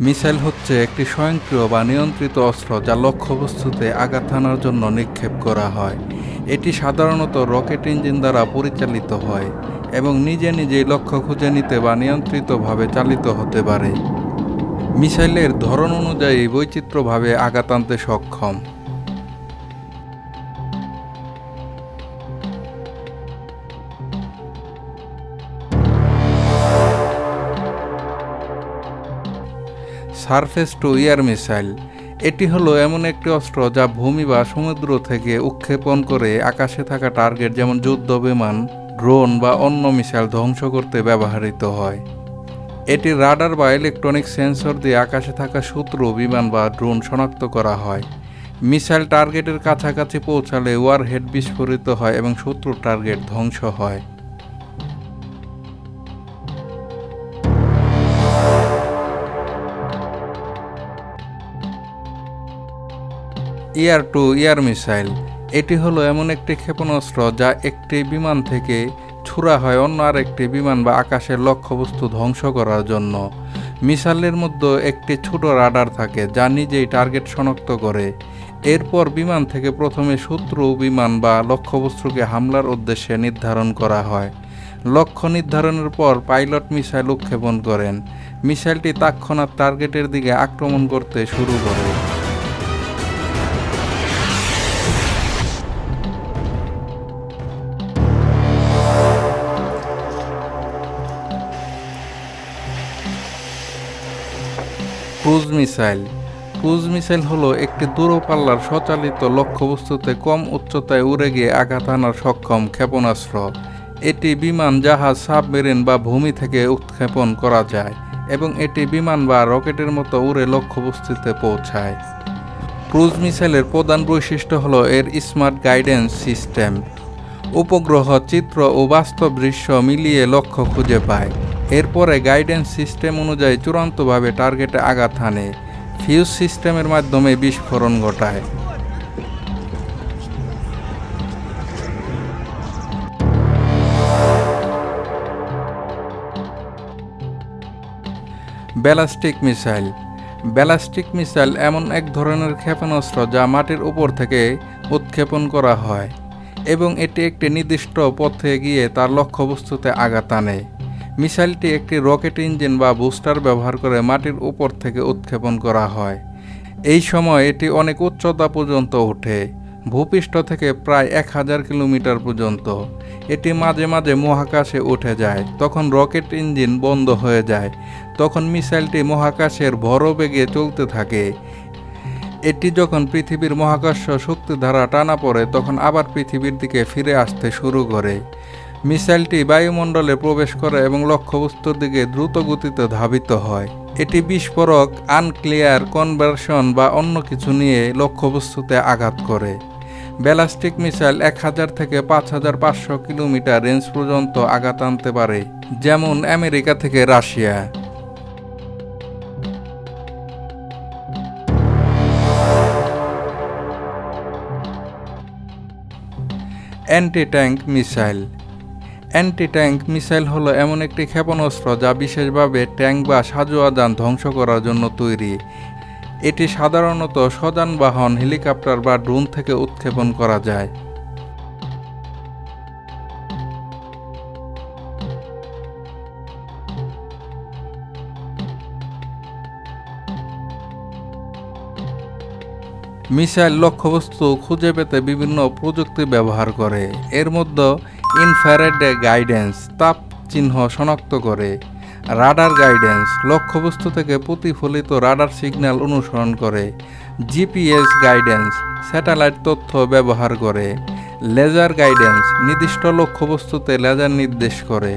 Missile হচ্ছে একটি স্বয়ংক্রিয় বা নিয়ন্ত্রিত অস্ত্র যা লক্ষ্যবস্তুতে আঘাত হানার জন্য নিক্ষেপ করা হয়। এটি সাধারণত রকেট ইঞ্জিন দ্বারা পরিচালিত হয় এবং নিজে নিজেই লক্ষ্য খুঁজে নিতে বা নিয়ন্ত্রিতভাবে চালিত হতে পারে। মিসাইলের ধরন অনুযায়ী বৈচিত্র্যভাবে আঘাত আনতে সক্ষম। সারফেস টু এয়ার মিসাইল এটি হলো এমন একটি অস্ত্র যা ভূমি বা সমুদ্র থেকে উৎক্ষেপণ করে আকাশে থাকা টার্গেট যেমন যুদ্ধ বিমান, ড্রোন বা অন্য মিসাইল ধ্বংস করতে ব্যবহৃত হয়। এটি রাডার বা ইলেকট্রনিক সেন্সর দিয়ে আকাশে থাকা শত্রু বিমান বা ড্রোন শনাক্ত করা হয়। মিসাইল টার্গেটের কাছাকাছি পৌঁছালে ওয়ারহেড বিস্ফোরিত হয় এবং শত্রুর টার্গেট ধ্বংস হয়। এয়ার টু এয়ার মিসাইল এটি হলো এমন একটি ক্ষেপণাস্ত্র যা একটি বিমান থেকে ছুড়া হয় অন্য আরেকটি বিমান বা আকাশের লক্ষ্যবস্তু ধ্বংস করার জন্য। মিসাইলের মধ্যে একটি ছোট রাডার থাকে যা নিজেই টার্গেট শনাক্ত করে। এরপর বিমান থেকে প্রথমে শত্রু বিমান বা লক্ষ্যবস্তুকে হামলার উদ্দেশ্যে নির্ধারণ করা হয়। লক্ষ্য নির্ধারণের পর পাইলট মিসাইল উৎক্ষেপণ করেন। মিসাইলটি তৎক্ষণাৎ টার্গেটের দিকে আক্রমণ করতে শুরু করে। ক্রুজ মিসাইল হলো একটি দূরপাল্লার স্বচালিত লক্ষ্যবস্তুতে কম উচ্চতায় উড়ে গিয়ে আঘাত হানার সক্ষম ক্ষেপণাস্ত্র। এটি বিমান, জাহাজ, সাবমেরিন বা ভূমি থেকে উৎক্ষেপণ করা যায় এবং এটি বিমান বা রকেটের মতো উড়ে লক্ষ্যবস্তুতে পৌঁছায়। ক্রুজ মিসাইলের প্রধান বৈশিষ্ট্য হলো এর স্মার্ট গাইডেন্স সিস্টেম। উপগ্রহ চিত্র ও বাস্তব দৃশ্য মিলিয়ে লক্ষ্য খুঁজে পায়। এরপরে গাইডেন্স সিস্টেম অনুযায়ী চূড়ান্তভাবে টার্গেটে আঘাত হানে। ফিউজ সিস্টেমের মাধ্যমে বিস্ফোরণ ঘটায়। ব্যালিস্টিক মিসাইল এমন এক ধরনের ক্ষেপণাস্ত্র যা মাটির উপর থেকে উৎক্ষেপণ করা হয় এবং এটি একটি নির্দিষ্ট পথে গিয়ে তার লক্ষ্যবস্তুতে আঘাত আনে। মিসাইলটি একটি রকেট ইঞ্জিন বা বুস্টার ব্যবহার করে মাটির উপর থেকে উৎক্ষেপণ করা হয়। এই সময় এটি অনেক উচ্চতা পর্যন্ত ওঠে, ভূপৃষ্ঠ থেকে প্রায় 1000 কিলোমিটার পর্যন্ত। এটি মাঝে মাঝে মহাকাশে উঠে যায়, তখন রকেট ইঞ্জিন বন্ধ হয়ে যায়। তখন মিসাইলটি মহাকাশের ভরবেগে চলতে থাকে। এটি যখন পৃথিবীর মহাকাশ শক্তি দ্বারা টানা পড়ে তখন আবার পৃথিবীর দিকে ফিরে আসতে শুরু করে। মিসাইলটি বায়ুমণ্ডলে প্রবেশ করে এবং লক্ষ্যবস্তুর দিকে দ্রুত গতিতে ধাবিত হয়। এটি বিস্ফোরক, আনক্লিয়ার কনভার্সন বা অন্য কিছু নিয়ে লক্ষ্যবস্তুতে আঘাত করে। ব্যালিস্টিক মিসাইল 1000 থেকে 5500 কিলোমিটার রেঞ্জ পর্যন্ত আঘাত আনতে পারে, যেমন আমেরিকা থেকে রাশিয়া। অ্যান্টি ট্যাঙ্ক মিসাইল হলো এমন একটি ক্ষেপণাস্ত্র যা বিশেষভাবে ট্যাঙ্ক বা সাঁজোয়া যান ধ্বংস করার জন্য তৈরি। এটি সাধারণত সযানবাহন, হেলিকপ্টার বা ড্রোন থেকে উৎক্ষেপণ করা যায়। মিসাইল লক্ষ্যবস্তু খুঁজে পেতে বিভিন্ন প্রযুক্তি ব্যবহার করে। এর মধ্যে ইনফ্রারেড গাইডেন্স তাপ চিহ্ন শনাক্ত করে, রাডার গাইডেন্স লক্ষ্যবস্তু থেকে প্রতিফলিত রাডার সিগন্যাল অনুসরণ করে, জিপিএস গাইডেন্স স্যাটেলাইট তথ্য ব্যবহার করে, লেজার গাইডেন্স নির্দিষ্ট লক্ষ্যবস্তুতে লেজার নির্দেশ করে।